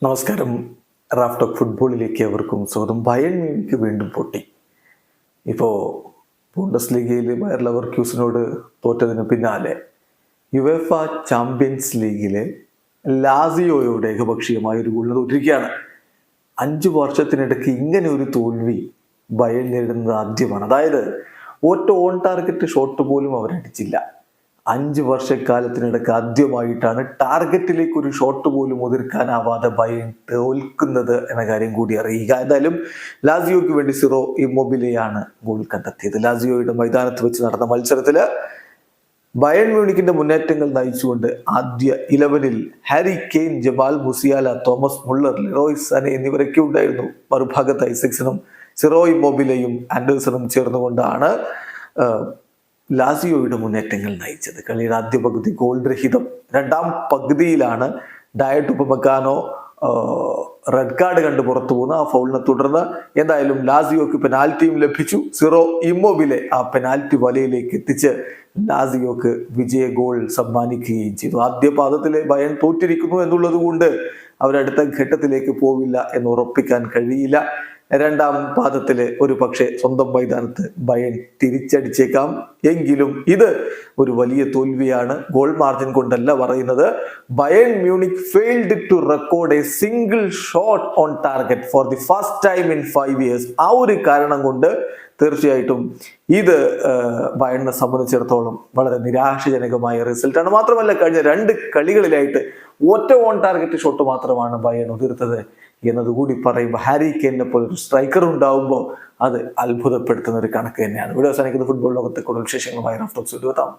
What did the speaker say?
നമസ്കാരം. Raf talk ഫുട്ബോളിലേക്ക് അവർക്കും സ്വാഗതം. ബയൺ മ്യൂണിക്ക് വീണ്ടും പൊട്ടി. ഇപ്പോൾ ബുണ്ടസ് ലീഗയിൽ ബയർ ലെവർക്യൂസനോട് തോറ്റതിന് പിന്നാലെ യുവേഫ ചാമ്പ്യൻസ് ലീഗിലെ ലാസിയോയോട് ഏകപക്ഷീയമായ ഒരു ഗോളിന് തോറ്റിരിക്കുകയാണ്. 5 വർഷത്തിനിടയ്ക്ക് ഇങ്ങനെ ഒരു തോൽവി ബയൺ നേരിടുന്നത് ആദ്യമാണ്. അതായത് ഒറ്റ ഓൺ ടാർഗറ്റ് ഷോട്ട് പോലും അവരടിച്ചില്ല. 5 വർഷക്കാലത്തിനിടയ്ക്ക് ആദ്യമായിട്ടാണ് ടാർഗറ്റിലേക്ക് ഒരു ഷോട്ട് പോലും ഒതുക്കാനാവാതെ ബയൺ തോൽക്കുന്നത് എന്ന കാര്യം കൂടി അറിയുക. എന്തായാലും ലാസിയോയ്ക്ക് വേണ്ടി സിറോ ഇമ്മൊബിലെയാണ് ഗോൾ കണ്ടെത്തിയത്. ലാസിയോയുടെ മൈതാനത്ത് വെച്ച് നടന്ന മത്സരത്തില് ബയൺ മ്യൂണിക്കിന്റെ മുന്നേറ്റങ്ങൾ നയിച്ചുകൊണ്ട് ആദ്യ 11-ൽ Harry Kane, Jamal Musiala, Thomas Müller, Leroy Sane എന്നിവരൊക്കെ ഉണ്ടായിരുന്നു. മറുഭാഗത്ത് ഐസക്സനും സിറോ ഇമ്മൊബിലെയും ആൻഡേഴ്സണും ചേർന്നുകൊണ്ടാണ് ലാസിയോയുടെ മുന്നേറ്റങ്ങൾ നയിച്ചത്. കളിയുടെ ആദ്യ പകുതി ഗോൾ രഹിതം. രണ്ടാം പകുതിയിലാണ് ഡയറ്റ് ഉപമക്കാനോ റെഡ് കാർഡ് കണ്ട് പുറത്തു പോകുന്ന ആ ഫൗളിനെ തുടർന്ന് എന്തായാലും ലാസിയോക്ക് പെനാൽറ്റിയും ലഭിച്ചു. സിറോ ഇമ്മൊബിലെ ആ പെനാൽറ്റി വലയിലേക്ക് എത്തിച്ച് ലാസിയോക്ക് വിജയ ഗോൾ സമ്മാനിക്കുകയും ചെയ്തു. ആദ്യ പാദത്തിലെ ബയൺ തോറ്റിരിക്കുന്നു എന്നുള്ളത് കൊണ്ട് അവരടുത്ത ഘട്ടത്തിലേക്ക് പോവില്ല എന്ന് ഉറപ്പിക്കാൻ കഴിയില്ല. രണ്ടാം പാദത്തില് ഒരു പക്ഷേ സ്വന്തം മൈതാനത്ത് ബയൺ തിരിച്ചടിച്ചേക്കാം. എങ്കിലും ഇത് ഒരു വലിയ തോൽവിയാണ്. ഗോൾ മാർജിൻ കൊണ്ടല്ല പറയുന്നത്. Bayern Munich failed to record a single shot on target for the first time in 5 years. ആ ഒരു കാരണം കൊണ്ട് തീർച്ചയായിട്ടും ഇത് ബയണിനെ സംബന്ധിച്ചിടത്തോളം വളരെ നിരാശജനകമായ റിസൾട്ടാണ്. മാത്രമല്ല കഴിഞ്ഞ 2 കളികളിലായിട്ട് ഒറ്റ ഓൺ ടാർഗറ്റ് ഷോട്ട് മാത്രമാണ് ബയൺ ഉതിർത്തത് എന്നതുകൂടി പറയുമ്പോൾ ഹാരി കെയ്നെ പോലെ ഒരു സ്ട്രൈക്കർ ഉണ്ടാവുമ്പോൾ അത് അത്ഭുതപ്പെടുത്തുന്ന ഒരു കണക്ക് തന്നെയാണ്. ഇവിടെ അവസാനിക്കുന്ന ഫുട്ബോൾ ലോകത്തെ കൂടുതൽ വിശേഷങ്ങളുമായി റാഫ് ടോക്സ് എത്താം.